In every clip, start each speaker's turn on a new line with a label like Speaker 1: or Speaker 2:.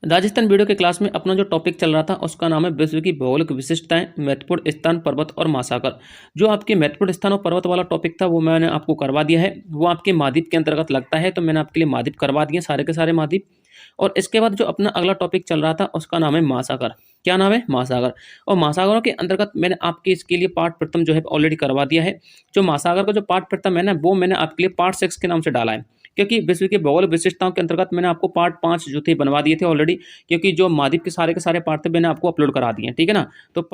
Speaker 1: Rajasthan video के class में अपना जो टॉपिक चल रहा था उसका नाम है विश्व की भौगोलिक विशिष्टताएं, महत्वपूर्ण स्थान, पर्वत और महासागर। जो आपके महत्वपूर्ण स्थान और पर्वत वाला टॉपिक था वो मैंने आपको करवा दिया है। वो आपके महाद्वीप के अंतर्गत लगता है, तो मैंने आपके लिए महाद्वीप करवा दिए सारे के सारे महाद्वीप। और इसके बाद जो अपना अगला टॉपिक चल रहा था उसका नाम है महासागर। क्या नाम है? महासागर। और महासागरों के अंतर्गत मैंने आपके इसके लिए पार्ट प्रथम जो है ऑलरेडी करवा दिया है। जो महासागर का जो पार्ट प्रथम है ना, वो मैंने आपके लिए पार्ट 6 के नाम से डाला है, क्योंकि विश्व की भौगोलिक विशिष्टताओं के अंतर्गत मैंने आपको पार्ट 5 जो थे बनवा दिए थे ऑलरेडी, क्योंकि जो महाद्वीप के सारे पार्ट थे मैंने आपको अपलोड करा दिए हैं। ठीक है ना। तो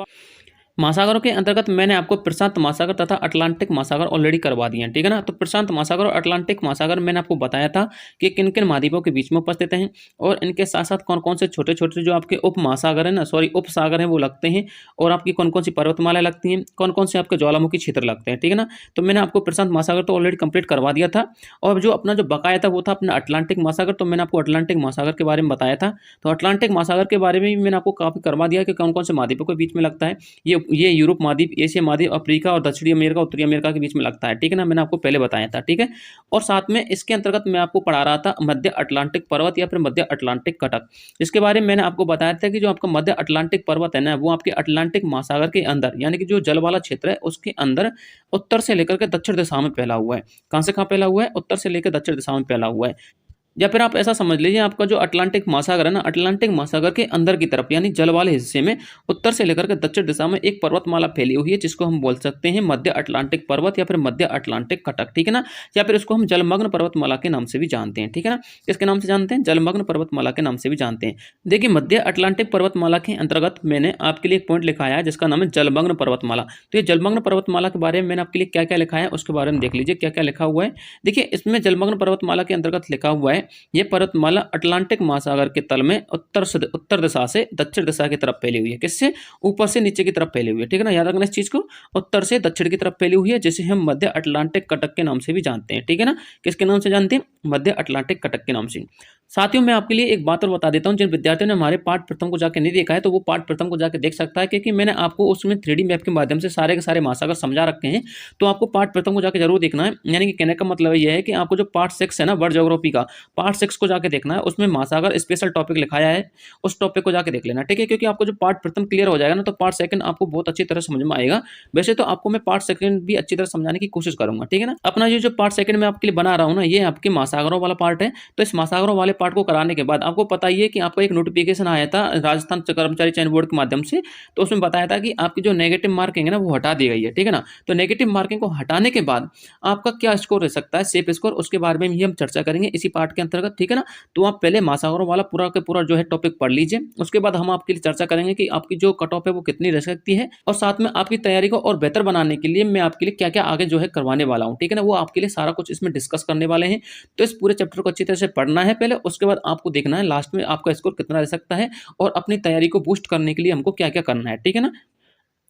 Speaker 1: महासागरों के अंतर्गत मैंने आपको प्रशांत महासागर तथा अटलांटिक महासागर ऑलरेडी करवा दिए हैं। ठीक है ना। तो प्रशांत महासागर और अटलांटिक महासागर मैंने आपको बताया था कि किन किन महाद्वीपों के बीच में उपस्थित हैं, और इनके साथ साथ कौन कौन से छोटे छोटे जो आपके उप महासागर है ना, सॉरी उप सागर हैं, वो लगते हैं, और आपकी कौन कौन सी पर्वतमालाएं लगती हैं, कौन कौन से आपके ज्वालामुखी क्षेत्र लगते हैं। ठीक है ना। तो मैंने आपको प्रशांत महासागर तो ऑलरेडी कंप्लीट करवा दिया था, और जो अपना जो बकाया था वो था अपना अटलांटिक महासागर। तो मैंने आपको अटलांटिक महासागर के बारे में बताया था। तो अटलांटिक महासागर के बारे में भी मैंने आपको काफी करवा दिया कि कौन कौन से महाद्वीपों के बीच में लगता है। ये यूरोप महाद्वीप, एशिया महाद्वीप, अफ्रीका और दक्षिणी अमेरिका, उत्तरी अमेरिका के बीच में लगता है। ठीक है ना। मैंने आपको पहले बताया था। ठीक है। और साथ में इसके अंतर्गत मैं आपको पढ़ा रहा था मध्य अटलांटिक पर्वत या फिर मध्य अटलांटिक कटक। इसके बारे में मैंने आपको बताया था कि जो आपका मध्य अटलांटिक पर्वत है ना, वो आपके अटलांटिक महासागर के अंदर, यानी कि जो जल वाला क्षेत्र है उसके अंदर उत्तर से लेकर के दक्षिण दिशा में फैला हुआ है। कहां से कहां फैला हुआ है? उत्तर से लेकर दक्षिण दिशा में फैला हुआ है। या फिर आप ऐसा समझ लीजिए, आपका जो अटलांटिक महासागर है ना, अटलांटिक महासागर के अंदर की तरफ यानी जल वाले हिस्से में उत्तर से लेकर के दक्षिण दिशा में एक पर्वतमाला फैली हुई है, जिसको हम बोल सकते हैं मध्य अटलांटिक पर्वत या फिर मध्य अटलांटिक कटक। ठीक है ना। या फिर इसको हम जलमग्न पर्वतमाला के नाम से भी जानते हैं। ठीक है ना। किसके नाम से जानते हैं? जलमग्न पर्वतमाला के नाम से भी जानते हैं। देखिए, मध्य अटलांटिक पर्वतमाला के अंतर्गत मैंने आपके लिए एक पॉइंट लिखाया है जिसका नाम है जलमग्न पर्वतमाला। तो ये जलमग्न पर्वतमाला के बारे में मैंने आपके लिए क्या क्या लिखा है उसके बारे में देख लीजिए क्या क्या लिखा हुआ है। देखिए, इसमें जलमग्न पर्वतमाला के अंतर्गत लिखा हुआ है, ये पर्वतमाला अटलांटिक महासागर के तल में उत्तर दिशा से दक्षिण दिशा की तरफ फैली हुई है। किससे? ऊपर से नीचे की तरफ फैली हुई है। ठीक है ना। याद रखना इस चीज को, उत्तर से दक्षिण की तरफ फैली हुई है, जिसे हम मध्य अटलांटिक कटक के नाम से भी जानते हैं। ठीक है ना। किसके नाम से जानते हैं? मध्य अटलांटिक कटक के नाम से। साथियों, मैं आपके लिए एक बात और बता देता हूं, जिन विद्यार्थियों ने हमारे पाठ प्रथम को जाके नहीं देखा है तो वो पाठ प्रथम को जाके देख सकता है, क्योंकि मैंने आपको उसमें 3D मैप के माध्यम से सारे के सारे महासागर समझा रखे हैं। तो आपको पाठ प्रथम को जाके जरूर देखना है। यानी कि कहने का मतलब ये है कि आपको जो पार्ट 6 है ना, वर्ल्ड ज्योग्राफी का, पार्ट 6 को जाके देखना है। उसमें महासागर स्पेशल टॉपिक लिखाया है, उस टॉपिक को जाके देख लेना। ठीक है। क्योंकि आपको जो पार्ट प्रथम क्लियर हो जाएगा ना, तो पार्ट सेकंड आपको बहुत अच्छी तरह समझ में आएगा। वैसे तो आपको मैं पार्ट सेकंड भी अच्छी तरह समझाने की कोशिश करूंगा। ठीक है ना। अपना ये जो पार्ट सेकंड में आपके लिए बना रहा हूँ ना, ये आपके महासागरों वाला पार्ट है। तो इस महासागरों वाले पार्ट को कराने के बाद आपको पता ही है कि आपको एक नोटिफिकेशन आया था राजस्थान कर्मचारी चयन बोर्ड के माध्यम से। तो उसमें बताया था कि आपकी जो नेगेटिव मार्किंग है ना, वो हटा दी गई है। ठीक है ना। तो नेगेटिव मार्किंग को हटाने के बाद आपका क्या स्कोर रह सकता है, सेफ स्कोर, उसके बारे में भी हम चर्चा करेंगे इसी पार्ट के अंतर्गत। ठीक है ना। तो आप पहले महासागरों वाला पूरा के पूरा जो है टॉपिक पढ़ लीजिए, उसके बाद हम आपके लिए चर्चा करेंगे कि आपकी जो कट ऑफ है वो कितनी रह सकती है, और साथ में आपकी तैयारी को और बेहतर बनाने के लिए मैं आपके लिए क्या क्या आगे जो है करवाने वाला हूँ। ठीक है ना। वो आपके लिए सारा कुछ इसमें डिस्कस करने वाले हैं। तो इस पूरे चैप्टर को अच्छी तरह से पढ़ना है पहले, उसके बाद आपको देखना है लास्ट में आपका स्कोर कितना रह सकता है, और अपनी तैयारी को बूस्ट करने के लिए हमको क्या क्या करना है। ठीक है ना।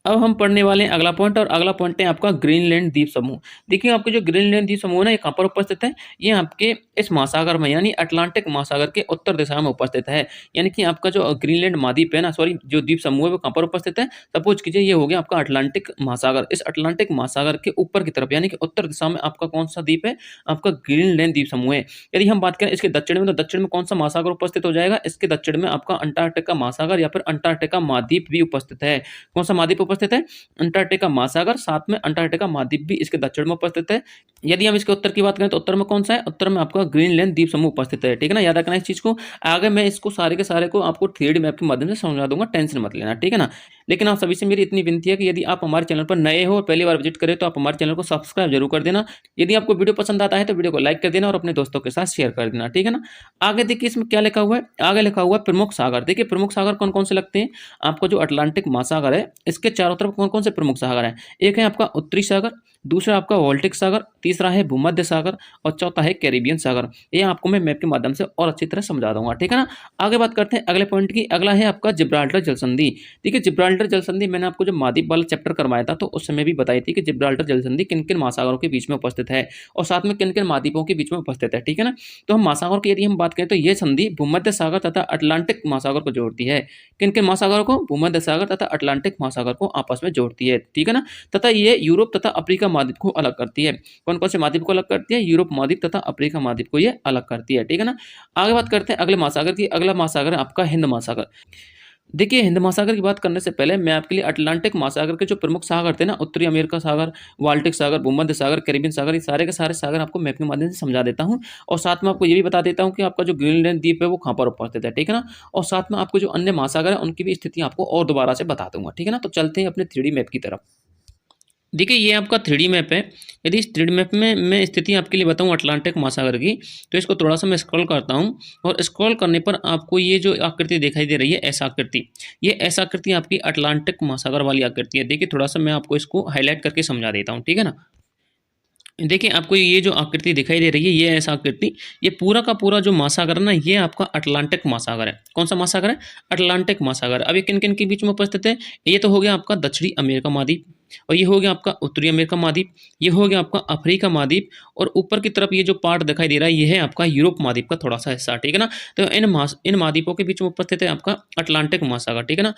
Speaker 1: अब हम पढ़ने वाले हैं अगला पॉइंट, और अगला पॉइंट है आपका ग्रीनलैंड द्वीप समूह। देखिए, आपके जो ग्रीनलैंड द्वीप समूह है ना, ये कहाँ पर उपस्थित है? ये आपके इस महासागर में, यानी अटलांटिक महासागर के उत्तर दिशा में उपस्थित है। यानी कि आपका जो ग्रीनलैंड महाद्वीप है ना, सॉरी जो द्वीप समूह है वो कहाँ पर उपस्थित है? सपोज कीजिए ये हो गया आपका अटलांटिक महासागर। इस अटलांटिक महासागर के ऊपर की तरफ यानी कि उत्तर दिशा में आपका कौन सा द्वीप है? आपका ग्रीनलैंड द्वीप समूह है। यदि हम बात करें इसके दक्षिण में, तो दक्षिण में कौन सा महासागर उपस्थित हो जाएगा? इसके दक्षिण में आपका अंटार्कटिका महासागर या फिर अंटार्कटिका महाद्वीप भी उपस्थित है। कौन सा महाद्वीप उपस्थित है? अंटार्कटिका महासागर, साथ में अंटार्कटिका महाद्वीप भी इसके दक्षिण में उपस्थित है। यदि हम इसके उत्तर की बात करें तो उत्तर में कौन सा है? उत्तर में आपका ग्रीनलैंड द्वीप समूह उपस्थित है। ठीक है ना। याद रखना इस चीज को। आगे मैं इसको सारे के सारे को आपको 3D मैप के माध्यम से समझा दूंगा, टेंशन मत लेना। ठीक है ना। लेकिन आप सभी से मेरी इतनी विनती है कि यदि आप हमारे चैनल पर नए हो और पहली बार विजिट करें तो आप हमारे चैनल को सब्सक्राइब जरूर कर देना। यदि आपको वीडियो पसंद आता है तो वीडियो को लाइक कर देना और अपने दोस्तों के साथ शेयर कर देना। ठीक है ना। आगे देखिए इसमें क्या लिखा हुआ है। आगे लिखा हुआ है प्रमुख सागर। देखिए, प्रमुख सागर कौन कौन से लगते हैं? आपको जो अटलांटिक महासागर है इसके चारों तरफ कौन कौन से प्रमुख सागर हैं? एक है आपका उत्तरी सागर, दूसरा आपका बाल्टिक सागर, तीसरा है भूमध्य सागर, और चौथा है कैरिबियन सागर। ये आपको मैं मैप के माध्यम से और अच्छी तरह समझा दूंगा। ठीक है ना। आगे बात करते हैं अगले पॉइंट की। अगला है आपका जिब्राल्टर जलसंधि। देखिए, जिब्राल्टर जलसंधि मैंने आपको जो महाद्वीप वाला चैप्टर करवाया था तो उस समय भी बताई थी कि जिब्राल्टर जलसंधि किन किन महासागरों के बीच में उपस्थित है, और साथ में किन किन महाद्वीपों के बीच में उपस्थित है। ठीक है ना। तो हम महासागर की यदि हम बात करें तो ये संधि भूमध्य सागर तथा अटलांटिक महासागर को जोड़ती है। किन किन महासागरों को? भूमध्य सागर तथा अटलांटिक महासागर को आपस में जोड़ती है। ठीक है ना। तथा ये यूरोप तथा अफ्रीका महाद्वीप को अलग करती है। कौन कौन कौन से महाद्वीप को अलग करती है? यूरोप महाद्वीप तथा अफ्रीका महाद्वीप को ये अलग करती है, ठीक है ना। आगे बात करते हैं अगले महासागर की। अगला महासागर है आपका हिंद महासागर। देखिए हिंद महासागर की बात करने से पहले मैं आपके लिए अटलांटिक महासागर के जो प्रमुख सागर थे ना, उत्तरी अमेरिका सागर, बाल्टिक सागर, भूमध्य सागर, कैरिबियन सागर, ये सारे के सारे सागर आपको मैप के माध्यम से समझा देता हूँ। और साथ में आपको ये भी बता देता हूँ कि आपका जो ग्रीनलैंड द्वीप है वो कहाँ पर उपस्थित है, ठीक है ना। और साथ में आपको जो अन्य महासागर है उनकी भी स्थिति आपको और दोबारा से बता दूंगा, ठीक है ना। तो चलते हैं अपने 3D मैप की तरफ। देखिए ये आपका 3D मैप है। यदि इस 3D मैप में मैं स्थिति आपके लिए बताऊं अटलांटिक महासागर की, तो इसको थोड़ा सा मैं स्क्रॉल करता हूं और स्क्रॉल करने पर आपको ये जो आकृति दिखाई दे रही है, ऐसा आकृति, ये ऐसा आकृति आपकी अटलांटिक महासागर वाली आकृति है। देखिए थोड़ा सा मैं आपको इसको हाईलाइट करके समझा देता हूँ, ठीक है ना। देखिए आपको ये जो आकृति दिखाई दे रही है, ये ऐसा आकृति, ये पूरा का पूरा जो महासागर है ना, ये आपका अटलांटिक महासागर है। कौन सा महासागर है? अटलांटिक महासागर। अब ये किन किन के बीच में उपस्थित है? ये तो हो गया आपका दक्षिणी अमेरिका महाद्वीप, और ये हो गया आपका उत्तरी अमेरिका महाद्वीप, ये हो गया आपका अफ्रीका महाद्वीप, और ऊपर की तरफ ये जो पार्ट दिखाई दे रहा है, ये है आपका यूरोप महाद्वीप का थोड़ा सा हिस्सा, ठीक है ना। तो इन महाद्वीपों के बीच में उपस्थित है आपका अटलांटिक महासागर, ठीक है ना।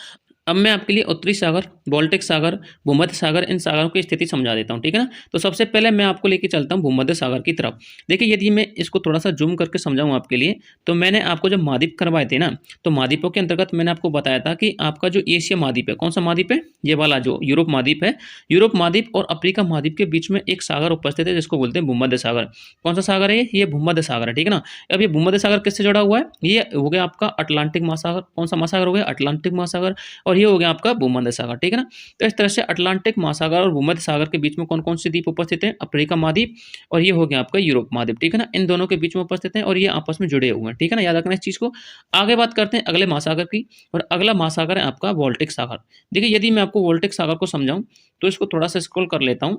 Speaker 1: अब मैं आपके लिए उत्तरी सागर, बाल्टिक सागर, भूमध्य सागर, इन सागरों की स्थिति समझा देता हूँ, ठीक है ना। तो सबसे पहले मैं आपको लेके चलता हूँ भूमध्य सागर की तरफ। देखिए यदि मैं इसको थोड़ा सा जूम करके समझाऊँ आपके लिए, तो मैंने आपको जब महाद्वीप करवाए थे ना, तो महाद्वीपों के अंतर्गत मैंने आपको बताया था कि आपका जो एशिया महाद्वीप है, कौन सा महाद्वीप है? ये वाला जो यूरोप महाद्वीप है, यूरोप महाद्वीप और अफ्रीका महाद्वीप के बीच में एक सागर उपस्थित है जिसको बोलते हैं भूमध्य सागर। कौन सा सागर है? ये भूमध्य सागर है, ठीक है ना। अब ये भूमध्य सागर किससे जुड़ा हुआ है? ये हो गया आपका अटलांटिक महासागर। कौन सा महासागर हो गया? अटलांटिक महासागर। और ये हो गया आपका भूमध्य सागर, ठीक है ना। तो इस तरह से अटलांटिक महासागर और भूमध्य सागर के बीच में कौन कौन से द्वीप उपस्थित हैं? अफ्रीका महाद्वीप और ये हो गया आपका यूरोप महाद्वीप, ठीक है ना। इन दोनों के बीच में उपस्थित हैं और ये आपस में जुड़े हुए हैं, ठीक है ना। याद रखना इस चीज को। आगे बात करते हैं अगले महासागर की, और अगला महासागर है आपका बाल्टिक सागर। देखिए यदि मैं आपको बाल्टिक सागर को समझाऊं, तो इसको थोड़ा सा स्क्रॉल कर लेता हूं,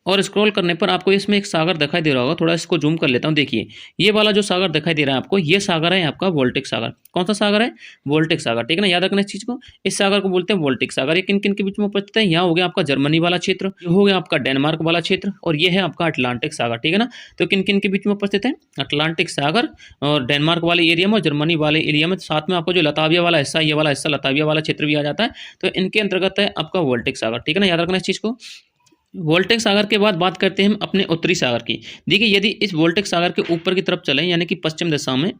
Speaker 1: और स्क्रॉल करने पर आपको इसमें एक सागर दिखाई दे रहा होगा। थोड़ा इसको जूम कर लेता हूं। देखिए ये वाला जो सागर दिखाई दे रहा है आपको, ये सागर है आपका बाल्टिक सागर। कौन सा सागर है? बाल्टिक सागर, ठीक है ना। याद रखना इस चीज को। इस सागर को बोलते हैं बाल्टिक सागर। ये किन किन के बीच में उपस्थित है? यहाँ हो गया आपका जर्मनी वाला क्षेत्र, ये हो गया आपका डेनमार्क वाला क्षेत्र, और ये है आपका अटलांटिक सागर, ठीक है ना। तो किन किन के बीच में उपस्थित है? अटलांटिक सागर और डेनमार्क वाले एरिया में और जर्मनी वाले एरिया में। साथ में आपको जो लताविया वाला हिस्सा, ये वाला हिस्सा लताविया वाला क्षेत्र भी आ जाता है। तो इनके अंतर्गत है आपका बाल्टिक सागर, ठीक है ना। याद रखना इस चीज को। वोल्टेक सागर के बाद बात करते हैं हम अपने उत्तरी सागर की। देखिए यदि इस वोल्टेक सागर के ऊपर की तरफ चलें, यानी कि पश्चिम दिशा में,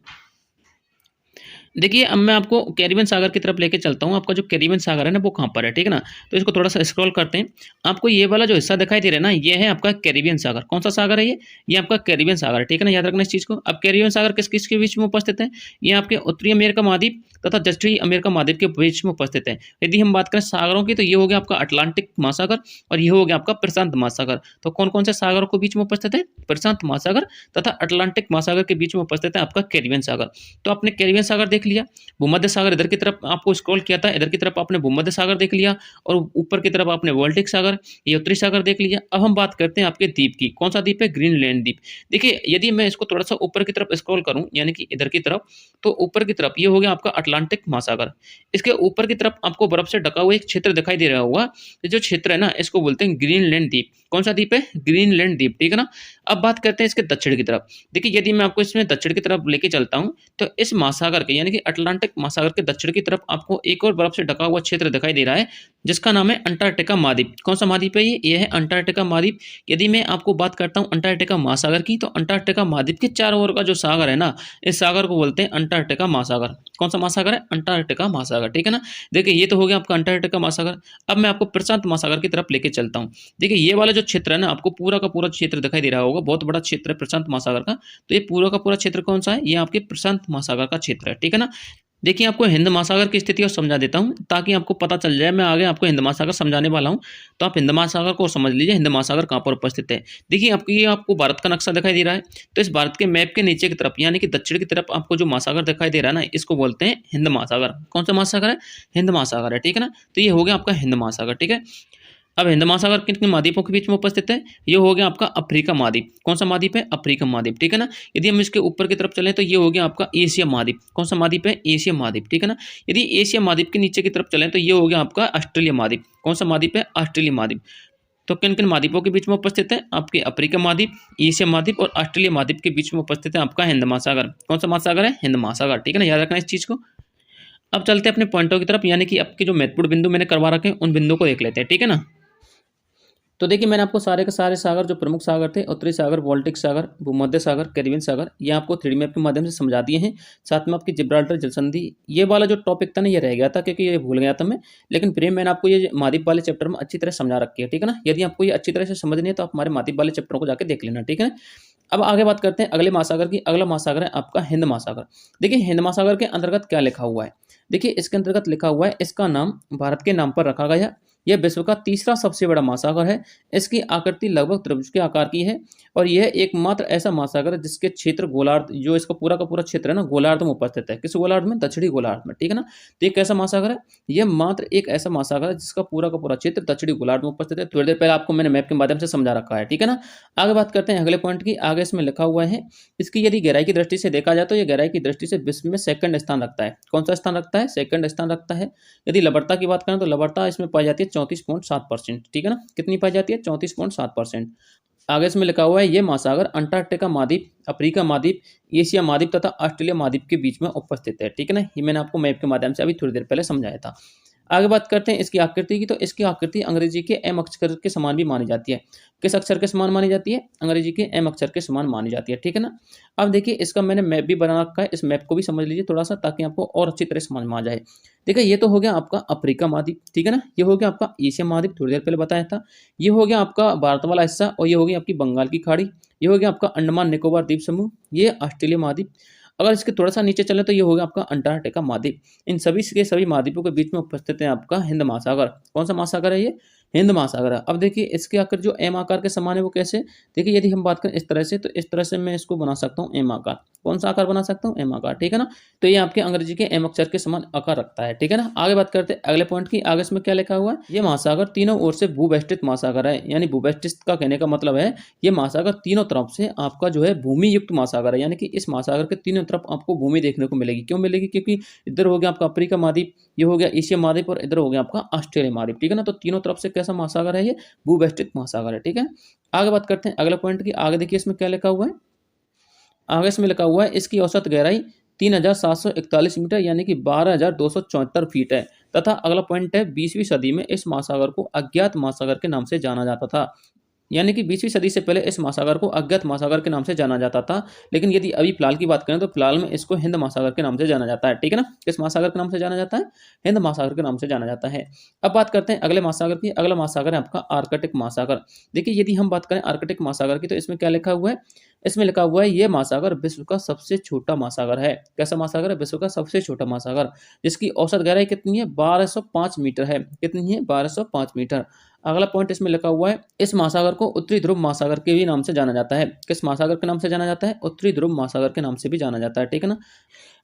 Speaker 1: देखिए अब मैं आपको कैरिबियन सागर की तरफ लेके चलता हूँ। आपका जो कैरिबियन सागर है ना, वो कहाँ पर है, ठीक है ना। तो इसको थोड़ा सा स्क्रॉल करते हैं। आपको ये वाला जो हिस्सा दिखाई दे रहा है ना, ये है आपका कैरिबियन सागर। कौन सा सागर है ये आपका कैरिबियन सागर है, ठीक है ना। याद रखना इस चीज़ को। अब कैरिबियन सागर किस किस के बीच में उपस्थित है? ये आपके उत्तरी अमेरिका महाद्वीप तथा दक्षिणी अमेरिका महाद्वीप के बीच में उपस्थित है। यदि हम बात करें सागरों की, तो ये हो गया आपका अटलांटिक महासागर और ये हो गया आपका प्रशांत महासागर। तो कौन कौन से सागरों के बीच में उपस्थित है? प्रशांत महासागर तथा अटलांटिक महासागर के बीच में उपस्थित है आपका कैरिबियन सागर। तो आपने कैरिबियन सागर देख लिया, भूमध्य सागर इधर की तरफ आपको स्क्रॉल किया था, इधर की तरफ आपने भूमध्य सागर देख लिया, और ऊपर की तरफ आपने बाल्टिक सागर, ये उत्तरी सागर देख लिया। अब हम बात करते हैं आपके द्वीप की। कौन सा द्वीप है? ग्रीनलैंड द्वीप। देखिए यदि मैं इसको थोड़ा सा ऊपर की तरफ स्क्रॉल करूं, यानी कि इधर की तरफ, तो ऊपर की तरफ ये हो गया आपका अटलांटिक महासागर। इसके ऊपर की तरफ आपको बर्फ से ढका हुआ एक क्षेत्र दिखाई दे रहा होगा। ये जो क्षेत्र है ना, इसको बोलते हैं ग्रीनलैंड द्वीप। कौन सा द्वीप है? ग्रीनलैंड द्वीप, ठीक है ना। अब बात करते हैं इसके दक्षिण की तरफ। देखिए यदि मैं आपको इसमें दक्षिण की तरफ लेके चलता हूं, तो इस महासागर के, यानी कि अटलांटिक महासागर के दक्षिण की तरफ आपको एक और बर्फ से ढका हुआ क्षेत्र दिखाई दे रहा है, जिसका नाम है अंटार्कटिका महाद्वीप। कौन सा महाद्वीप है ये है अंटार्कटिका महाद्वीप। यदि मैं आपको बात करता हूं अंटार्कटिका महासागर की, तो अंटार्कटिका महाद्वीप के चारों ओर का जो सागर है ना, इस सागर को बोलते हैं अंटार्कटिका महासागर। कौन सा महासागर है? अंटार्कटिका महासागर, ठीक है ना। देखिए ये तो हो गया आपका अंटार्कटिका महासागर। अब मैं आपको प्रशांत महासागर की तरफ लेके चलता हूँ। देखिए ये वाला जो क्षेत्र है ना, आपको पूरा का पूरा क्षेत्र दिखाई दे रहा होगा, बहुत बड़ा क्षेत्र है प्रशांत महासागर का। तो ये पूरा का पूरा क्षेत्र कौन सा है? ये आपके प्रशांत महासागर का क्षेत्र है, ठीक है ना। देखिए आपको हिंद महासागर की स्थिति और समझा देता हूं, ताकि आपको पता चल जाए। मैं आगे आपको हिंद महासागर समझाने वाला हूं, तो आप हिंद महासागर को समझ लीजिए, हिंद महासागर कहां पर उपस्थित है। देखिए आपको भारत का नक्शा दिखाई दे रहा है, तो इस भारत के मैप के नीचे की तरफ, यानी कि दक्षिण की तरफ आपको जो महासागर दिखाई दे रहा है ना, इसको बोलते हैं हिंद महासागर। कौन सा महासागर है? हिंद महासागर है, ठीक है ना। तो ये हो गया आपका हिंद महासागर, ठीक है। अब हिंद महासागर किन किन महाद्वीपों के बीच में उपस्थित है? ये हो गया आपका अफ्रीका महाद्वीप। कौन सा महाद्वीप है? अफ्रीका महाद्वीप, ठीक है ना। यदि हम इसके ऊपर की तरफ चलें, तो ये हो गया आपका एशिया महाद्वीप। कौन सा महाद्वीप है? एशिया महाद्वीप, ठीक है ना। यदि एशिया महाद्वीप के नीचे की तरफ चलें, तो ये हो गया आपका ऑस्ट्रेलिया महाद्वीप। कौन सा महाद्वीप है? ऑस्ट्रेलिया महाद्वीप। तो किन किन महाद्वीपों के बीच में उपस्थित है? आपके अफ्रीका महाद्वीप, एशिया महाद्वीप और ऑस्ट्रेलिया महाद्वीप के बीच में उपस्थित है आपका हिंद महासागर। कौन सा महासागर है? हिंद महासागर, ठीक है ना। याद रखना इस चीज को। अब चलते हैं अपने पॉइंटों की तरफ, यानी कि आपके जो महत्वपूर्ण बिंदु मैंने करवा रखे हैं, उन बिंदुओं को देख लेते हैं, ठीक है ना। तो देखिए मैंने आपको सारे के सारे सागर जो प्रमुख सागर थे, उत्तरी सागर, बाल्टिक सागर, भूमध्य सागर, कैरिबियन सागर, ये आपको 3D मैप के माध्यम से समझा दिए हैं। साथ में आपकी जिब्राल्टर जल संधि, ये वाला जो टॉपिक था ना ये रह गया था क्योंकि ये भूल गया था मैं। लेकिन फिर मैंने आपको ये महाद्वीप वाले चैप्टर में अच्छी तरह समझा रखी है, ठीक है ना। यदि आपको ये अच्छी तरह से समझनी है तो आप हमारे महाद्वीप वाले चैप्टरों को जाके देख लेना, ठीक है। अब आगे बात करते हैं अगले महासागर की। अगला महासागर है आपका हिंद महासागर। देखिए हिंद महासागर के अंतर्गत क्या लिखा हुआ है। देखिए इसके अंतर्गत लिखा हुआ है, इसका नाम भारत के नाम पर रखा गया। यह विश्व का तीसरा सबसे बड़ा महासागर है। इसकी आकृति लगभग त्रिभुज के आकार की है और यह एकमात्र ऐसा महासागर है जिसके क्षेत्र गोलार्ध, जो इसका पूरा का पूरा क्षेत्र है ना, गोलार्ध में उपस्थित है। किस गोलार्ध में? दक्षिणी गोलार्ध में, ठीक है ना। तो ये कैसा महासागर है? यह मात्र एक ऐसा महासागर है जिसका पूरा का पूरा क्षेत्र दक्षिणी गोलार्ध में उपस्थित है। थोड़ी देर पहले आपको मैंने मैप के माध्यम से समझा रखा है, ठीक है ना। आगे बात करते हैं अगले पॉइंट की। आगे इसमें लिखा हुआ है, इसकी यदि गहराई की दृष्टि से देखा जाए तो यह गहराई की दृष्टि से विश्व में सेकंड स्थान रखता है। कौन सा स्थान रखता है? सेकंड स्थान रखता है। यदि लवणता की बात करें तो लवणता इसमें पाई जाती है 34.7%, ठीक है ना। कितनी पाई जाती है? 34.7%। आगे इसमें लिखा हुआ है, ये महासागर अंटार्कटिका महाद्वीप, अफ्रीका महाद्वीप, एशिया महाद्वीप तथा ऑस्ट्रेलिया महाद्वीप के बीच में उपस्थित है, ठीक है ना। ये मैंने आपको मैप के माध्यम से अभी थोड़ी देर पहले समझाया था। आगे बात करते हैं इसकी आकृति की। तो इसकी आकृति अंग्रेजी के एम अक्षर के समान भी मानी जाती है। किस अक्षर के समान मानी जाती है? अंग्रेजी के एम अक्षर के समान मानी जाती है, ठीक है ना। अब देखिए इसका मैंने मैप भी बना रखा है, इस मैप को भी समझ लीजिए थोड़ा सा ताकि आपको और अच्छी तरह समझ में आ जाए। देखिए ये तो हो गया आपका अफ्रीका महाद्वीप, ठीक है ना। ये हो गया आपका एशिया महाद्वीप, थोड़ी देर पहले बताया था। ये हो गया आपका भारत वाला हिस्सा और ये हो गई आपकी बंगाल की खाड़ी। ये हो गया आपका अंडमान निकोबार द्वीप समूह, ये ऑस्ट्रेलिया महाद्वीप। अगर इसके थोड़ा सा नीचे चले तो ये हो गया आपका अंटार्कटिका महाद्वीप। इन सभी के सभी महाद्वीपों के बीच में उपस्थित है आपका हिंद महासागर। कौन सा महासागर है ये? हिंद महासागर है। अब देखिए इसके आकर जो एम आकार के समान है वो कैसे? देखिए यदि हम बात करें इस तरह से, तो इस तरह से मैं इसको बना सकता हूँ एम आकार। कौन सा आकार बना सकता हूँ? एम आकार, ठीक है ना। तो ये आपके अंग्रेजी के एम अक्षर के समान आकार रखता है, ठीक है ना। आगे बात करते हैं अगले पॉइंट की। आगे इसमें क्या लिखा हुआ है? ये महासागर तीनों ओर से भूवेष्टित महासागर है। यानी भूवेष्टित का कहने का मतलब है ये महासागर तीनों तरफ से आपका जो है भूमि युक्त महासागर है। यानी कि इस महासागर के तीनों तरफ आपको भूमि देखने को मिलेगी। क्यों मिलेगी? क्योंकि इधर हो गया आपका अफ्रीका महाद्वीप, ये हो गया एशिया महाद्वीप और इधर हो गया आपका ऑस्ट्रेलिया महाद्वीप, ठीक है ना। तो तीनों तरफ से कैसा महासागर है? ये भूवेष्टित महासागर है, ठीक है। आगे बात करते हैं अगले पॉइंट की। आगे देखिए इसमें क्या लिखा हुआ है। आगे इसमें लिखा हुआ है, इसकी औसत गहराई 3741 मीटर यानी कि 12,274 फीट है। तथा अगला पॉइंट है, 20वीं सदी में इस महासागर को अज्ञात महासागर के नाम से जाना जाता था। यानी कि 20वीं सदी से पहले इस महासागर को अज्ञात महासागर के नाम से जाना जाता था। लेकिन यदि अभी फिलहाल की बात करें तो फिलहाल में इसको हिंद महासागर के नाम से जाना जाता है, ठीक है ना। किस महासागर के नाम से जाना जाता है? हिंद महासागर के नाम से जाना जाता है। अब बात करते हैं अगले महासागर की। अगला महासागर है आपका आर्कटिक महासागर। देखिए यदि हम बात करें आर्कटिक महासागर की तो इसमें क्या लिखा हुआ है? इसमें लिखा हुआ है, यह महासागर विश्व का सबसे छोटा महासागर है। कैसा महासागर है? विश्व का सबसे छोटा महासागर, जिसकी औसत गहराई कितनी है? 1205 मीटर है। कितनी है? 1205 मीटर। अगला पॉइंट इसमें लिखा हुआ है, इस महासागर को उत्तरी ध्रुव महासागर के भी नाम से जाना जाता है। किस महासागर के नाम से जाना जाता है? उत्तरी ध्रुव महासागर के नाम से भी जाना जाता है, ठीक है ना।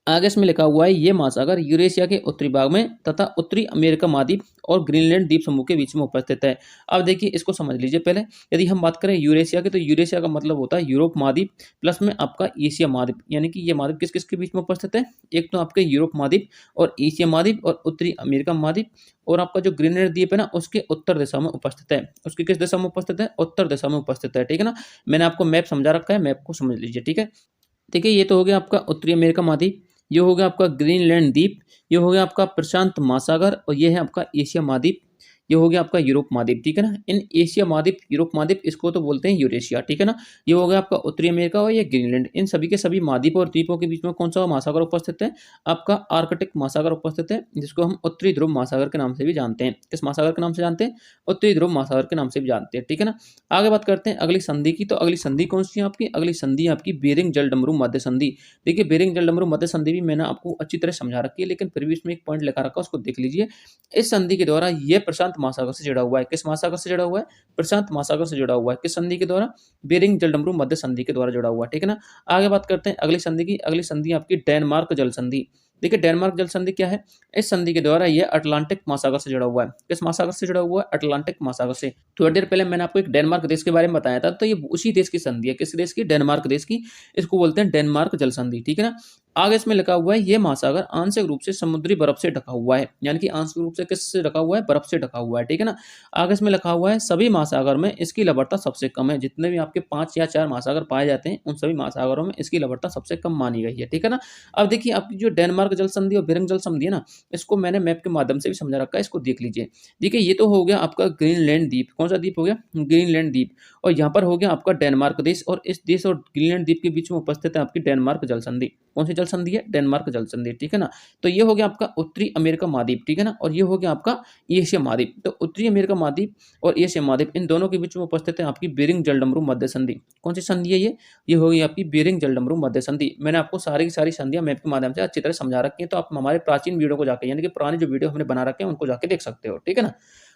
Speaker 1: आगे इसमें लिखा हुआ है, ये महासागर यूरेशिया के उत्तरी भाग में तथा उत्तरी अमेरिका महाद्वीप और ग्रीनलैंड द्वीप समूह के बीच में उपस्थित है। अब देखिए इसको समझ लीजिए पहले। यदि हम बात करें यूरेशिया की तो यूरेशिया का मतलब होता है यूरोप महाद्वीप प्लस में आपका एशिया महाद्वीप। यानी कि ये महाद्वीप किस किस के बीच में उपस्थित है? एक तो आपके यूरोप महाद्वीप और एशिया महाद्वीप और उत्तरी अमेरिका महाद्वीप, और आपका जो ग्रीनलैंड द्वीप है ना उसके उत्तर दिशा में उपस्थित है। उसकी किस दिशा में उपस्थित है? उत्तर दिशा में उपस्थित है, ठीक है ना। मैंने आपको मैप समझा रखा है, मैप को समझ लीजिए, ठीक है। देखिए ये तो हो गया आपका उत्तरी अमेरिका महाद्वीप, ये हो गया आपका ग्रीनलैंड द्वीप, ये हो गया आपका प्रशांत महासागर और ये है आपका एशिया महाद्वीप, ये हो गया आपका यूरोप महाद्वीप, ठीक है ना। इन एशिया महाद्वीप, यूरोप महाद्वीप इसको तो बोलते हैं यूरेशिया, ठीक है ना। ये हो गया आपका उत्तरी अमेरिका और ये ग्रीनलैंड। इन सभी के सभी महाद्वीप और द्वीपों के बीच में कौन सा महासागर उपस्थित है? आपका आर्कटिक महासागर उपस्थित है, जिसको हम उत्तरी ध्रुव महासागर के नाम से भी जानते हैं। किस महासागर के नाम से जानते हैं? उत्तरी ध्रुव महासागर के नाम से भी जानते हैं, ठीक है ना। आगे बात करते हैं अगली संधि की। तो अगली संधि कौन सी है आपकी? अगली संधि आपकी बेरिंग जलडमरू मध्य संधि। देखिए बेरिंग जलडमरू मध्य संधि भी मैंने आपको अच्छी तरह समझा रखी है, लेकिन फिर भी इसमें एक पॉइंट लिखा रखा है, उसको देख लीजिए। इस संधि के द्वारा ये प्रशांत महासागर से जुड़ा हुआ है। किस महासागर से जुड़ा हुआ है? प्रशांत महासागर से जुड़ा हुआ है। किस संधि के द्वारा? बेरिंग जलडमरू मध्य संधि के द्वारा जुड़ा हुआ है, ठीक है ना। आगे बात करते हैं अगली संधि की। अगली संधि आपकी डेनमार्क जल संधि। देखिए डेनमार्क जल संधि क्या है? इस संधि के द्वारा यह अटलांटिक महासागर से जुड़ा हुआ है। किस महासागर से जुड़ा हुआ है? अटलांटिक महासागर से। थोड़ी देर पहले मैंने आपको एक डेनमार्क देश के बारे में बताया था, तो ये उसी देश की संधि है। किस देश की? डेनमार्क देश की। इसको बोलते हैं डेनमार्क जल संधि, ठीक है ना। आगे इसमें लिखा हुआ है ये महासागर आंशिक रूप से समुद्री बर्फ से ढका हुआ है, यानी कि आंशिक रूप से किससे ढका हुआ है, बर्फ से ढका हुआ है, ठीक है ना। आगे इसमें लिखा हुआ है सभी महासागर में इसकी लवणता सबसे कम है, जितने भी आपके 5 या 4 महासागर पाए जाते हैं उन सभी महासागरों में इसकी लवणता सबसे कम मानी गई है, ठीक है ना। अब देखिए आपकी जो डेनमार्क जल संधि और बेरिंग जल संधि है ना, इसको मैंने मैप के माध्यम से भी समझा रखा है, इसको देख लीजिए। देखिए ये तो हो गया आपका ग्रीनलैंड द्वीप, कौन सा द्वीप हो गया, ग्रीनलैंड द्वीप। और यहाँ पर हो गया आपका डेनमार्क देश, और इस देश और ग्रीनलैंड द्वीप के बीच में उपस्थित है आपकी डेनमार्क जल संधि। कौन सी जल संधि है, डेनमार्क जल संधि, ठीक है ना। तो ये हो गया आपका उत्तरी अमेरिका महाद्वीप, ठीक है ना, और ये हो गया आपका एशिया महाद्वीप। तो उत्तरी अमेरिका महाद्वीप और एशिया महाद्वीप इन दोनों के बीच में उपस्थित है आपकी बेरिंग जलडमरू मध्य संधि। कौन सी संधि है ये होगी आपकी बेरिंग जलडमरू मध्य संधि। मैंने आपको सारी की सारी संधियां मैप के माध्यम से अच्छी तरह समझा रखी हैं, तो आप हमारे प्राचीन वीडियो को जाके, यानी कि पुरानी जो वीडियो हमने बना रखे हैं उनको जाके देख सकते हो, ठीक है ना।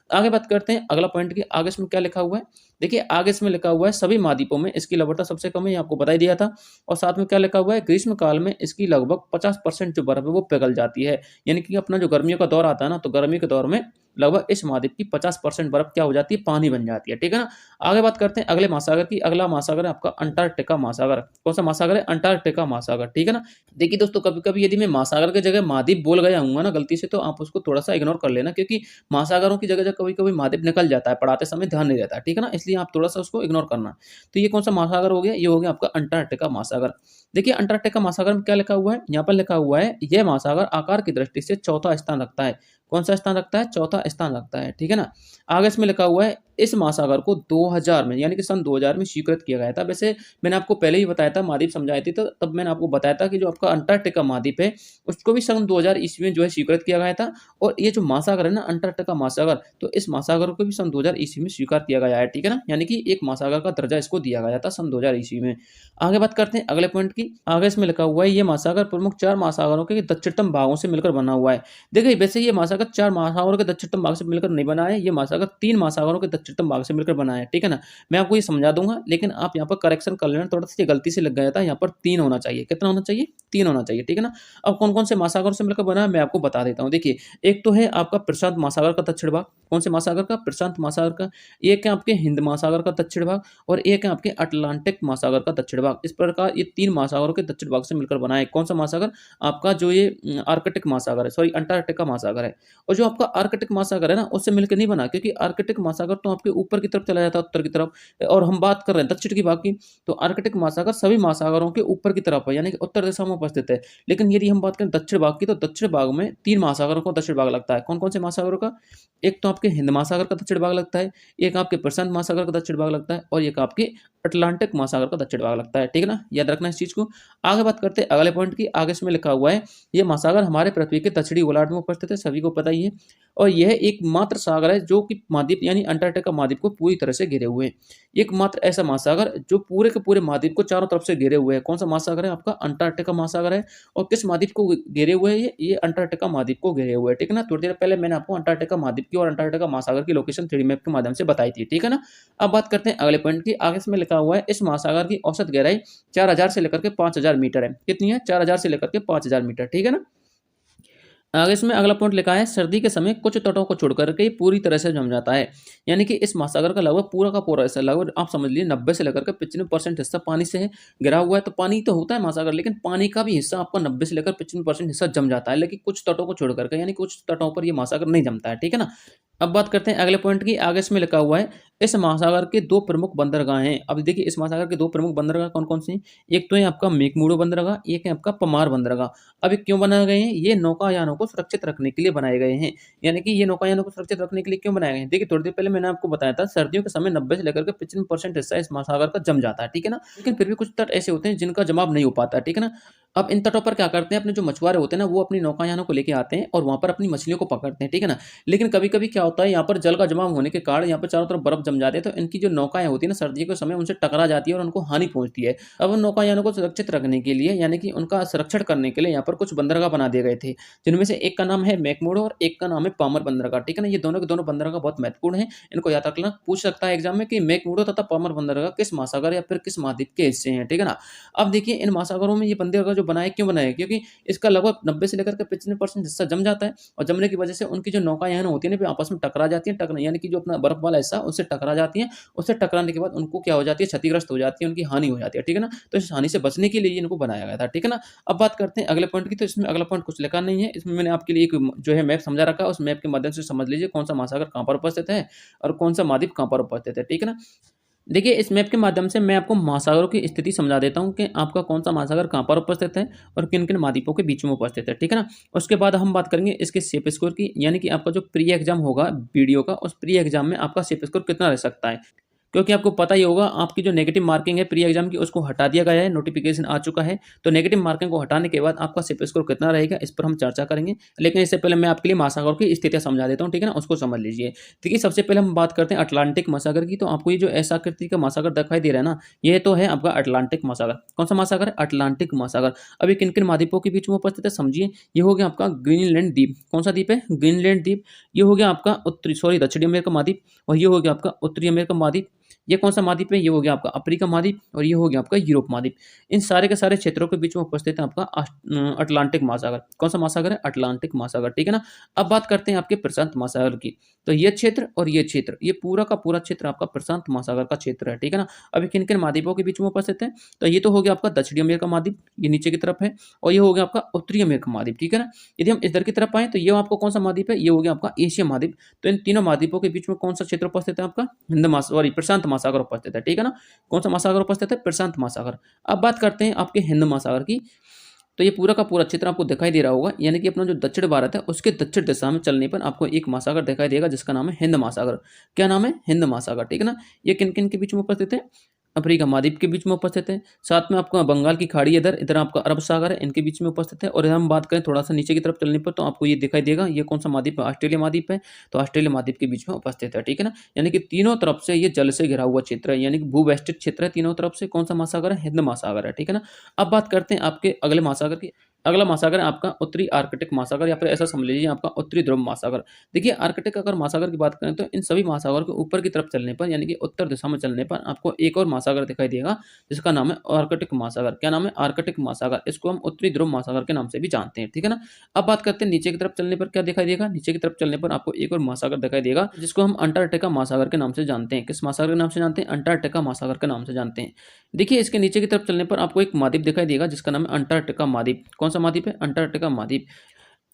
Speaker 1: आगे बात करते हैं अगला पॉइंट की। आगे इसमें क्या लिखा हुआ है, देखिए आगे इसमें लिखा हुआ है सभी महाद्वीपों में इसकी लवणता सबसे कम है, ये आपको बता ही दिया था। और साथ में क्या लिखा हुआ है, ग्रीष्म काल में इसकी लगभग 50% जो बर्फ है वो पिघल जाती है, यानी कि अपना जो गर्मियों का दौर आता है ना, तो गर्मी के दौर में लगभग इस महाद्वीप की 50% बर्फ क्या हो जाती है, पानी बन जाती है, ठीक है ना। आगे बात करते हैं अगले महासागर की। अगला महासागर है आपका अंटार्कटिका महासागर। कौन सा महासागर है, अंटार्कटिका महासागर, ठीक है ना। देखिए दोस्तों कभी कभी यदि मैं महासागर की जगह महाद्वीप बोल गया हूँ ना गलती से, तो आप उसको थोड़ा सा इग्नोर कर लेना, क्योंकि महासागरों की जगह कभी कभी महाद्वीप निकल जाता है, पढ़ाते समय ध्यान नहीं रहता है, ठीक है ना, इसलिए आप थोड़ा सा उसको इग्नोर करना। तो ये कौन सा महासागर हो गया, ये हो गया आपका अंटार्कटिका महासागर। देखिए अंटार्कटिका महासागर में क्या लिखा हुआ है, यहाँ पर लिखा हुआ है यह महासागर आकार की दृष्टि से चौथा स्थान रखता है। कौन सा स्थान रखता है, चौथा स्थान रखता है, ठीक है ना। आगे इसमें लिखा हुआ है इस महासागर को 2000 में, यानी कि सन 2000 में स्वीकृत किया गया था। वैसे मैंने आपको पहले ही बताया था, महाद्वीप समझाई थी, तो तब मैंने आपको बताया था कि जो आपका अंटार्कटिका महाद्वीप है उसको भी सन 2000 ईस्वी में जो है स्वीकृत किया गया था। और ये जो महासागर है ना अंटार्कटिका महासागर, तो इस महासागर को भी सन 2000 ईस्वी में स्वीकार किया गया है, ठीक है ना, यानी कि एक महासागर का दर्जा इसको दिया गया था सन 2000 ईस्वी में। आगे बात करते हैं अगले पॉइंट की। आगे इसमें लिखा हुआ है ये महासागर प्रमुख 4 महासागरों के दक्षिणतम भागों से मिलकर बना हुआ है। देखिए वैसे ये महासागर 4 महासागरों के दक्षिणतम भाग से मिलकर नहीं बना है, ये महासागर 3 महासागरों के दक्षिणतम भाग से मिलकर बना है, ठीक है ना। मैं आपको ये समझा दूंगा, लेकिन आप यहाँ पर करेक्शन कर लेना, थोड़ा सा ये गलती से लग गया था, यहाँ पर 3 होना चाहिए। कितना होना चाहिए, 3 होना चाहिए, ठीक है ना। अब कौन कौन से महासागरों से मिलकर बना है मैं आपको बता देता हूँ। देखिए एक तो है आपका प्रशांत महासागर का दक्षिण भाग। कौन से महासागर का, प्रशांत महासागर का। एक है आपके हिंद महासागर का दक्षिण भाग, और एक है आपके अटलांटिक महासागर का दक्षिण भाग। इस प्रकार ये 3 महासागरों के दक्षिण भाग से मिलकर बना है। कौन सा महासागर, आपका जो ये आर्कटिक महासागर है, सॉरी अंटार्कटिका महासागर है। और जो आपका आर्कटिक महासागर है ना उससे मिलकर नहीं बना, क्योंकि आर्कटिक महासागर तो आपके ऊपर की तरफ चला जाता है, उत्तर की तरफ, और हम बात कर रहे हैं दक्षिण की भाग की। तो आर्कटिक महासागर सभी महासागरों के ऊपर की तरफ है, यानी कि उत्तर दिशा में उपस्थित है। लेकिन यदि हम बात करें दक्षिण भाग की, तो दक्षिण भाग में 3 महासागरों को दक्षिण भाग लगता है। कौन कौन से महासागरों का, एक तो आपके हिंद महासागर का दक्षिण भाग लगता है, एक आपके प्रशांत महासागर का दक्षिण भाग लगता है, और एक आपके अटलांटिक महासागर का दक्षिण भाग लगता है, ठीक है ना, याद रखना इस चीज को। आगे बात करते हैं अगले पॉइंट की। आगे इसमें लिखा हुआ है ये महासागर हमारे पृथ्वी के दक्षिणी गोलार्ध में उपस्थित है, सभी को पता ही है। और यह एकमात्र सागर है जो कि महाद्वीप यानी अंटार्कटिका महाद्वीप को पूरी तरह से घेरे हुए है। एकमात्र ऐसा महासागर जो पूरे के पूरे महाद्वीप को चारों तरफ से घेरे हुए है। कौन सा महासागर है, आपका अंटार्कटिका महासागर है। और किस महाद्वीप को घेरे हुए है, ये अंटार्कटिका महाद्वीप को घेरे हुए है, ठीक है ना। थोड़ी देर पहले मैंने आपको अंटार्कटिका महाद्वीप की और अंटार्कटिका महासागर की लोकेशन 3D मैप के माध्यम से बताई थी, ठीक है ना। अब बात करते हैं अगले पॉइंट की। आगे इसमें लिखा हुआ है इस महासागर की औसत गहराई 4000 से लेकर के 5000 मीटर है। कितनी है, 4000 से लेकर के 5000 मीटर, ठीक है ना। आगे इसमें अगला पॉइंट लिखा है सर्दी के समय कुछ तटों को छोड़ करके ये पूरी तरह से जम जाता है, यानी कि इस महासागर का लगभग पूरा का पूरा हिस्सा, लगभग आप समझ लीजिए 90 से लेकर के 95% हिस्सा पानी से है घिरा हुआ है। तो पानी तो होता है महासागर, लेकिन पानी का भी हिस्सा आपका 90 से लेकर 95% हिस्सा जम जाता है, लेकिन कुछ तटों को छोड़ करके, यानी कुछ तटों पर ये महासागर नहीं जमता है, ठीक है ना। अब बात करते हैं अगले पॉइंट की। आगे इसमें लिखा हुआ है इस महासागर के 2 प्रमुख बंदरगाह हैं। अब देखिए इस महासागर के 2 प्रमुख बंदरगाह कौन कौन से हैं। एक तो है आपका मेकमुडो बंदरगाह, एक है आपका पमार बंदरगाह। अब ये क्यों बनाए गए हैं, ये नौकायानों को सुरक्षित रखने के लिए बनाए गए हैं, यानी कि ये नौकायानों को सुरक्षित रखने के लिए क्यों बनाए गए हैं। देखिए थोड़ी देर पहले मैंने आपको बताया था सर्दियों के समय 90 से लेकर के 95% हिस्सा इस महासागर का जम जाता है, ठीक है ना। लेकिन फिर भी कुछ तट ऐसे होते हैं जिनका जमाव नहीं हो पाता, ठीक है ना। अब इन तटों पर क्या करते हैं, अपने जो मछुआरे होते हैं ना वो अपनी नौकायानों को लेके आते हैं और वहां पर अपनी मछलियों को पकड़ते हैं, ठीक है ना। लेकिन कभी कभी क्या होता है, यहाँ पर जल का जमाव होने के कारण यहाँ पर चारों तरफ बर्फ जम जाती है, तो इनकी जो नौकाएं होती है ना सर्दियों के समय उनसे टकरा जाती है और उनको हानि पहुंचती है। अब उन नौकायानों को सुरक्षित रखने के लिए, यानी कि उनका संरक्षण करने के लिए यहाँ पर कुछ बंदरगाह बना दिए गए थे, जिनमें से एक का नाम है मैकमुर्डो और एक का नाम है पामर बंदरगाह, ठीक है ना। ये दोनों के दोनों बंदरगाह बहुत महत्वपूर्ण है, इनको याद रखना, पूछ सकता है एग्जाम में कि मैकमुर्डो तथा पामर बंदरगाह किस महासागर या फिर किस महाद्वीप के हिस्से हैं, ठीक है ना। अब देखिए इन महासागरों में ये बंदरगाह जो बनाए क्यों बनाए, क्योंकि इसका लगभग 90 से लेकर के 95% हिस्सा जम जाता है, और जमने की वजह से उनकी जो नौकायान होती है ना आपस में में टकरा जाती हैं, यानी कि जो अपना बर्फ वाला हिस्सा उससे टकरा जाती हैं। उससे टकराने के बाद उनको क्या हो जाती है, क्षतिग्रस्त हो जाती है, उनकी हानि हो जाती है, ठीक है ना। तो इस हानि से बचने के लिए इनको बनाया गया था, ठीक है ना। अब बात करते हैं अगले पॉइंट की। तो इसमें अगला पॉइंट कुछ लिखा नहीं है, इसमें मैंने आपके लिए एक जो है मैप समझा रखा है, उस मैप के माध्यम से समझ लीजिए कौन सा महासागर कहाँ पर उपस्थित है और कौन सा महाद्वीप कहाँ पर उपस्थित है, ठीक है ना। देखिए, इस मैप के माध्यम से मैं आपको महासागरों की स्थिति समझा देता हूँ कि आपका कौन सा महासागर कहाँ पर उपस्थित है और किन किन महाद्वीपों के बीच में उपस्थित है, ठीक है ना। उसके बाद हम बात करेंगे इसके सेप स्कोर की, यानी कि आपका जो प्री एग्जाम होगा वीडियो का, उस प्री एग्जाम में आपका सेप स्कोर कितना रह सकता है। क्योंकि आपको पता ही होगा आपकी जो नेगेटिव मार्किंग है प्री एग्जाम की, उसको हटा दिया गया है, नोटिफिकेशन आ चुका है। तो नेगेटिव मार्किंग को हटाने के बाद आपका सिप स्कोर कितना रहेगा, इस पर हम चर्चा करेंगे। लेकिन इससे पहले मैं आपके लिए महासागर की स्थितियां समझा देता हूँ, ठीक है ना, उसको समझ लीजिए। देखिए, सबसे पहले हम बात करते हैं अटलांटिक महासागर की। तो आपको ये जो ऐसा आकृति का महासागर दिखाई दे रहा है ना, ये तो है आपका अटलांटिक महासागर। कौन सा महासागर है, अटलांटिक महासागर। अभी किन किन महाद्वीपों के बीच में उपस्थित है समझिए। ये हो गया आपका ग्रीनलैंड द्वीप। कौन सा द्वीप है, ग्रीनलैंड द्वीप। ये हो गया आपका दक्षिणी अमेरिका महाद्वीप, और ये हो गया आपका उत्तरी अमेरिका महाद्वीप। ये कौन सा महाद्वीप है, ये हो गया आपका अफ्रीका महाद्वीप, और ये हो गया आपका यूरोप महाद्वीप। इन सारे के सारे क्षेत्रों के बीच में उपस्थित है आपका अटलांटिक महासागर। कौन सा महासागर है, अटलांटिक महासागर, ठीक है ना। अब बात करते हैं आपके प्रशांत महासागर की। तो ये क्षेत्र और ये क्षेत्र, ये पूरा का पूरा क्षेत्र आपका प्रशांत महासागर का क्षेत्र है, ठीक है ना। अभी किन किन महाद्वीपों के बीच में उपस्थित है, तो ये तो हो गया आपका दक्षिणी अमेरिका महाद्वीप, ये नीचे की तरफ है, और ये हो गया आपका उत्तरी अमेरिका महाद्वीप, ठीक है ना। यदि हम इधर की तरफ आए तो ये आपको कौन सा महाद्वीप है, ये हो गया आपका एशिया महाद्वीप। तो इन तीनों महाद्वीपों के बीच में कौन सा क्षेत्र उपस्थित है, आपका प्रशांत महासागर उपस्थित है, ठीक है ना। कौन सा महासागर उपस्थित है, प्रशांत महासागर। अब बात करते हैं आपके हिंद महासागर की। तो ये पूरा का पूरा क्षेत्र आपको दिखाई दे रहा होगा, यानी कि अपना जो दक्षिण भारत है उसके दक्षिण दिशा में चलने पर आपको एक महासागर दिखाई देगा जिसका नाम है हिंद महासागर। क्या नाम है, हिंद महासागर, ठीक है ना। ये किन किन के बीच में उपस्थित है, अफ्रीका महाद्वीप के बीच में उपस्थित है। साथ में आपका बंगाल की खाड़ी, इधर इधर आपका अरब सागर है, इनके बीच में उपस्थित है। और हम बात करें थोड़ा सा नीचे की तरफ चलने पर तो आपको ये दिखाई देगा, ये कौन सा महाद्वीप है, ऑस्ट्रेलिया महाद्वीप है। तो ऑस्ट्रेलिया महाद्वीप के बीच में उपस्थित है, ठीक है ना। यानी कि तीनों तरफ से ये जल से घिरा हुआ क्षेत्र है, यानी कि भूवेष्टित क्षेत्र है तीनों तरफ से। कौन सा महासागर है, हिंद महासागर है, ठीक है ना। अब बात करते हैं आपके अगले महासागर की। अगला महासागर है आपका उत्तरी आर्कटिक महासागर, या फिर ऐसा समझ लीजिए आपका उत्तरी ध्रुव महासागर। देखिए, आर्कटिक अगर महासागर की बात करें तो इन सभी महासागर के ऊपर की तरफ चलने पर, यानी कि उत्तर दिशा में चलने पर आपको एक और महासागर दिखाई देगा जिसका नाम है आर्कटिक महासागर। क्या नाम है, आर्कटिक महासागर। इसको हम उत्तरी ध्रुव महासागर के नाम से भी जानते हैं, ठीक है ना। अब बात करते हैं नीचे की तरफ चलने पर क्या दिखाई देगा। नीचे की तरफ चलने पर आपको एक और महासागर दिखाई देगा जिसको हम अंटार्कटिका महासागर के नाम से जानते हैं। किस महासागर के नाम से जानते हैं, अंटार्कटिका महासागर के नाम से जानते हैं। देखिए, इसके नीचे की तरफ चलने पर आपको एक महाद्वीप दिखाई देगा जिसका नाम है अंटार्कटिका महाद्वीप। कौन सा महाद्वीप है, अंटार्कटिका महाद्वीप।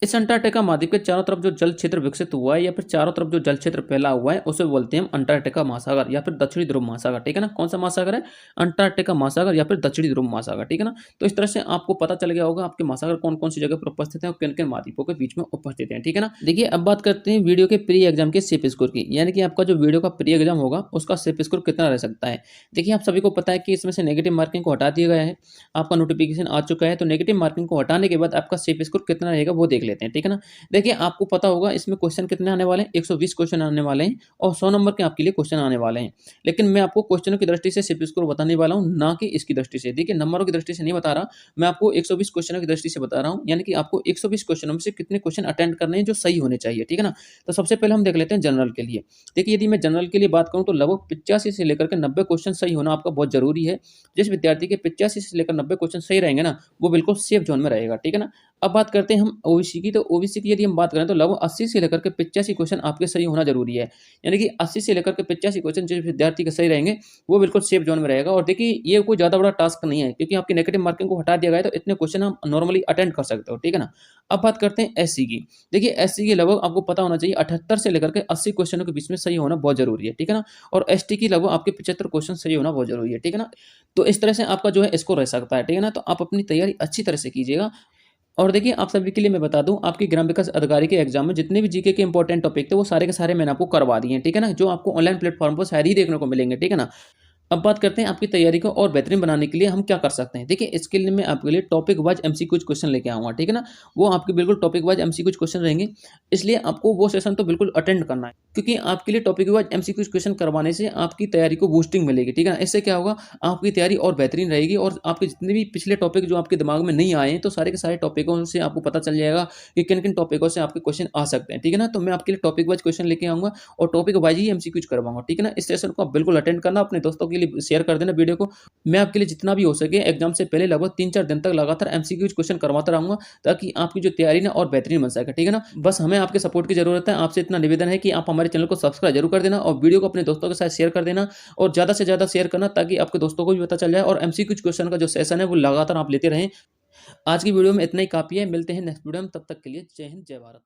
Speaker 1: इस अंटार्कटिका महाद्वीप के चारों तरफ जो जल क्षेत्र विकसित हुआ है, या फिर चारों तरफ जो जल क्षेत्र फैला हुआ है, उसे बोलते हैं हम अंटार्कटिका महासागर या फिर दक्षिणी ध्रुव महासागर, ठीक है ना। कौन सा महासागर है, अंटार्कटिका महासागर या फिर दक्षिणी ध्रुव महासागर, ठीक है ना। तो इस तरह से आपको पता चल गया होगा आपके महासागर कौन कौन सी जगह पर उपस्थित है और किन किन महाद्वीपों के बीच में उपस्थित है, ठीक है ना। देखिए, अब बात करते हैं वीडियो के प्री एग्जाम के सेप स्कोर की, यानी कि आपका जो वीडियो का प्री एग्जाम होगा उसका सेप स्कोर कितना रह सकता है। देखिए, आप सभी को पता है कि इसमें से नेगेटिव मार्किंग को हटा दिया गया है, आपका नोटिफिकेशन आ चुका है। तो नेगेटिव मार्किंग को हटाने के बाद आपका सेप स्कोर कितना रहेगा वो देख लेते हैं, ठीक है ना। देखिए, आपको पता होगा इसमें क्वेश्चन कितने आने वाले हैं, 120 क्वेश्चन आने वाले हैं और 100 नंबर के आपके लिए क्वेश्चन आने वाले हैं। लेकिन मैं आपको क्वेश्चनों की दृष्टि से सिप स्कोर बताने वाला हूं, ना कि इसकी दृष्टि से। देखिए, नंबरों की दृष्टि से नहीं बता रहा, मैं आपको 120 क्वेश्चनों की दृष्टि से बता रहा हूं, यानी कि आपको 120 क्वेश्चनों में से कितने क्वेश्चन अटेंड करने हैं जो सही होने चाहिए, ठीक है ना। तो सबसे पहले हम देख लेते हैं जनरल के लिए। देखिए, यदि मैं जनरल के लिए बात करूं तो लगभग 85 से लेकर के 90 क्वेश्चन सही होना आपका बहुत जरूरी है। जिस विद्यार्थी के 85 से लेकर 90 क्वेश्चन सही रहेंगे ना, वो बिल्कुल सेफ जोन में रहेगा, ठीक है ना। अब बात करते हैं हम ओबीसी की। तो ओबीसी की यदि हम बात करें तो लगभग 80 से लेकर के 85 क्वेश्चन आपके सही होना जरूरी है, यानी कि 80 से लेकर के 85 क्वेश्चन जिस विद्यार्थी के सही रहेंगे वो बिल्कुल सेफ जोन में रहेगा। और देखिए, ये कोई ज़्यादा बड़ा टास्क नहीं है क्योंकि आपकी नेगेटिव मार्किंग को हटा दिया गया है, तो इतने क्वेश्चन हम नॉर्मली अटेंड कर सकते हो, ठीक है ना। अब बात करते हैं एससी की। देखिए, एससी की लगभग आपको पता होना चाहिए 78 से लेकर के 80 क्वेश्चनों के बीच में सही होना बहुत जरूरी है, ठीक है ना। और एसटी की लगभग आपके 75 क्वेश्चन सही होना बहुत जरूरी है, ठीक है ना। तो इस तरह से आपका जो है स्कोर रह सकता है, ठीक है ना। तो आप अपनी तैयारी अच्छी तरह से कीजिएगा। और देखिए, आप सभी के लिए मैं बता दूं, आपके ग्राम विकास अधिकारी के एग्जाम में जितने भी जीके के इंपॉर्टेंट टॉपिक थे वो सारे के सारे मैंने आपको करवा दिए हैं, ठीक है ना, जो आपको ऑनलाइन प्लेटफॉर्म पर शायद ही देखने को मिलेंगे, ठीक है ना। अब बात करते हैं आपकी तैयारी को और बेहतरीन बनाने के लिए हम क्या कर सकते हैं। देखिए, इसके लिए मैं आपके लिए टॉपिक वाइज एमसीक्यू क्वेश्चन लेके आऊंगा, ठीक है ना। वो आपके बिल्कुल टॉपिक वाइज एमसीक्यू क्वेश्चन रहेंगे, इसलिए आपको वो सेशन तो बिल्कुल अटेंड करना है, क्योंकि आपके लिए टॉपिक वाइज एमसीक्यू क्वेश्चन करवाने से आपकी तैयारी को बूस्टिंग मिलेगी, ठीक है ना। इससे क्या होगा, आपकी तैयारी और बेहतरीन रहेगी और आपके जितने भी पिछले टॉपिक जो आपके दिमाग में नहीं आए हैं तो सारे के सारे टॉपिकों से आपको पता चल जाएगा कि किन किन टॉपिकों से आपके क्वेश्चन आ सकते हैं, ठीक है ना। तो मैं आपके लिए टॉपिक वाइज क्वेश्चन लेके आऊंगा और टॉपिक वाइज ही एमसीक्यू करवाऊंगा, ठीक है ना। इस सेशन को आप बिल्कुल अटेंड करना, अपने दोस्तों के के लिए शेयर कर देना वीडियो को। मैं आपके लिए जितना भी हो सके एग्जाम से पहले लगभग 3-4 दिन तक लगातार एमसीक्यूज क्वेश्चन करवाता रहूँगा, ताकि आपकी जो तैयारी ना और बेहतरीन बन सके, ठीक है ना? बस हमें आपके सपोर्ट की ज़रूरत है। आपसे इतना निवेदन है कि आप हमारे चैनल को सब्सक्राइब ज़रूर कर देना और वीडियो को अपने दोस्तों के साथ शेयर कर देना, और ज़्यादा से ज़्यादा शेयर करना, ताकि आपके दोस्तों को भी पता चल जाए और एमसीक्यूज क्वेश्चन का जो सेशन है वो लगातार आप लेते रहें। आज की वीडियो में इतना ही काफ़ी है। मिलते हैं नेक्स्ट वीडियो में, तब तक के लिए जय हिंद, जय भारत।